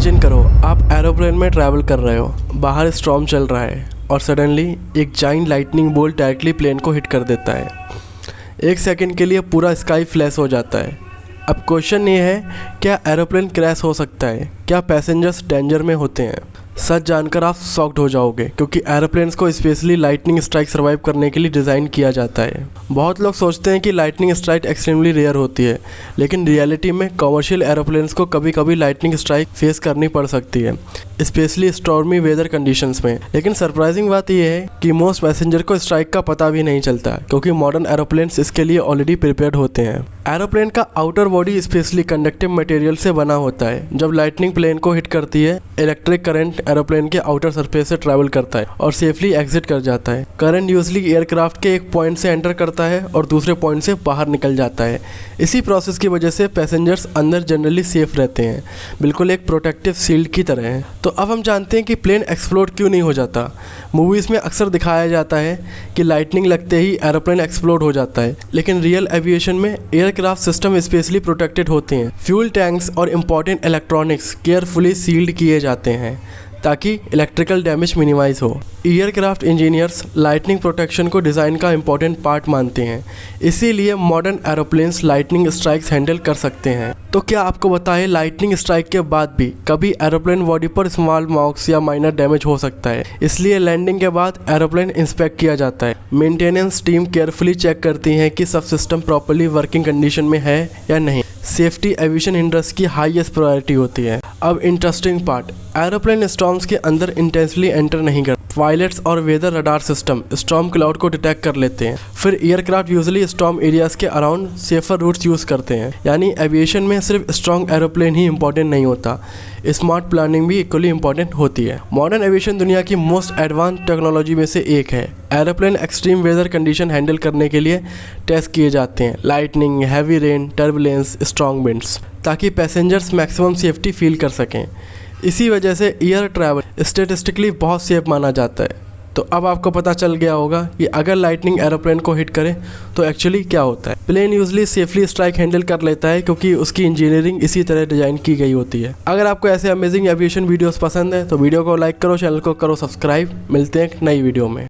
Imagine करो आप aeroplane में ट्रैवल कर रहे हो, बाहर स्टॉर्म चल रहा है और सडनली एक giant lightning bolt directly plane को हिट कर देता है। एक सेकंड के लिए पूरा स्काई फ्लैश हो जाता है। अब क्वेश्चन ये है, क्या एरोप्लेन क्रैश हो सकता है? क्या पैसेंजर्स डेंजर में होते हैं? सच जानकर आप शॉक्ड हो जाओगे, क्योंकि एरोप्लेन्स को स्पेशली लाइटनिंग स्ट्राइक सर्वाइव करने के लिए डिज़ाइन किया जाता है। बहुत लोग सोचते हैं कि लाइटनिंग स्ट्राइक एक्सट्रीमली रेयर होती है, लेकिन रियलिटी में कमर्शियल एरोप्लेन्स को कभी कभी लाइटनिंग स्ट्राइक फेस करनी पड़ सकती है, स्पेशली स्टॉर्मी वेदर कंडीशंस में। लेकिन सरप्राइजिंग बात यह है कि मोस्ट पैसेंजर को स्ट्राइक का पता भी नहीं चलता, क्योंकि मॉडर्न एरोप्लेन्स इसके लिए ऑलरेडी प्रिपेयर्ड होते हैं। एरोप्लेन का outer body specially conductive material से बना होता है। जब लाइटनिंग प्लेन को हिट करती है, इलेक्ट्रिक करंट एरोप्लेन के आउटर सरफेस से ट्रैवल करता है और सेफली एग्जिट कर जाता है। करंट यूजली एयरक्राफ्ट के एक पॉइंट से एंटर करता है और दूसरे पॉइंट से बाहर निकल जाता है। इसी प्रोसेस की वजह से पैसेंजर्स अंदर जनरली सेफ रहते हैं, बिल्कुल एक प्रोटेक्टिव शील्ड की तरह है। तो अब हम जानते हैं कि प्लेन एक्सप्लोड क्यों नहीं हो जाता। मूवीज़ में अक्सर दिखाया जाता है कि लाइटनिंग लगते ही एरोप्लेन एक्सप्लोड हो जाता है, लेकिन रियल एविएशन में एयरक्राफ्ट सिस्टम स्पेशली प्रोटेक्टेड होते हैं। फ्यूल टैंक्स और इम्पॉर्टेंट इलेक्ट्रॉनिक्स केयरफुली सील्ड किए जाते हैं ताकि इलेक्ट्रिकल डैमेज मिनिमाइज हो। एयरक्राफ्ट इंजीनियर्स लाइटनिंग प्रोटेक्शन को डिज़ाइन का इंपॉर्टेंट पार्ट मानते हैं, इसीलिए modern aeroplanes lightning strikes handle कर सकते हैं। तो क्या आपको बताएं, लाइटनिंग स्ट्राइक के बाद भी कभी एरोप्लेन बॉडी पर स्मॉल मार्क्स या माइनर डैमेज हो सकता है, इसलिए लैंडिंग के बाद एरोप्लेन इंस्पेक्ट किया जाता है। मेंटेनेंस टीम केयरफुली चेक करती है कि सब सिस्टम प्रॉपर्ली वर्किंग कंडीशन में है या नहीं। सेफ्टी एविएशन इंडस्ट्री की हाईएस्ट प्रायोरिटी होती है। अब इंटरेस्टिंग पार्ट, एरोप्लेन स्टॉर्म्स के अंदर इंटेंसली एंटर नहीं करते। पायलट्स और weather radar system storm cloud को डिटेक्ट कर लेते हैं। फिर एयरक्राफ्ट यूजुअली स्टॉर्म एरियाज के अराउंड सेफर रूट्स यूज़ करते हैं। यानी एविएशन में सिर्फ स्ट्रॉन्ग एरोप्लेन ही इंपॉर्टेंट नहीं होता, स्मार्ट प्लानिंग भी इक्वली इंपॉर्टेंट होती है। मॉडर्न एविएशन दुनिया की मोस्ट एडवांस टेक्नोलॉजी में से एक है। Aeroplane extreme weather condition handle करने के लिए टेस्ट किए जाते हैं, lightning, heavy rain, turbulence, strong winds, ताकि पैसेंजर्स मैक्सिमम सेफ्टी फील कर सकें। इसी वजह से एयर ट्रैवल स्टेटिस्टिकली बहुत सेफ माना जाता है। तो अब आपको पता चल गया होगा कि अगर लाइटनिंग एरोप्लेन को हिट करे तो एक्चुअली क्या होता है। Plane usually safely strike handle कर लेता है, क्योंकि उसकी इंजीनियरिंग इसी तरह डिजाइन की गई होती है। अगर आपको ऐसे अमेजिंग एविएशन वीडियोस पसंद है तो वीडियो को लाइक करो, चैनल को करो सब्सक्राइब। मिलते हैं एक नई वीडियो में।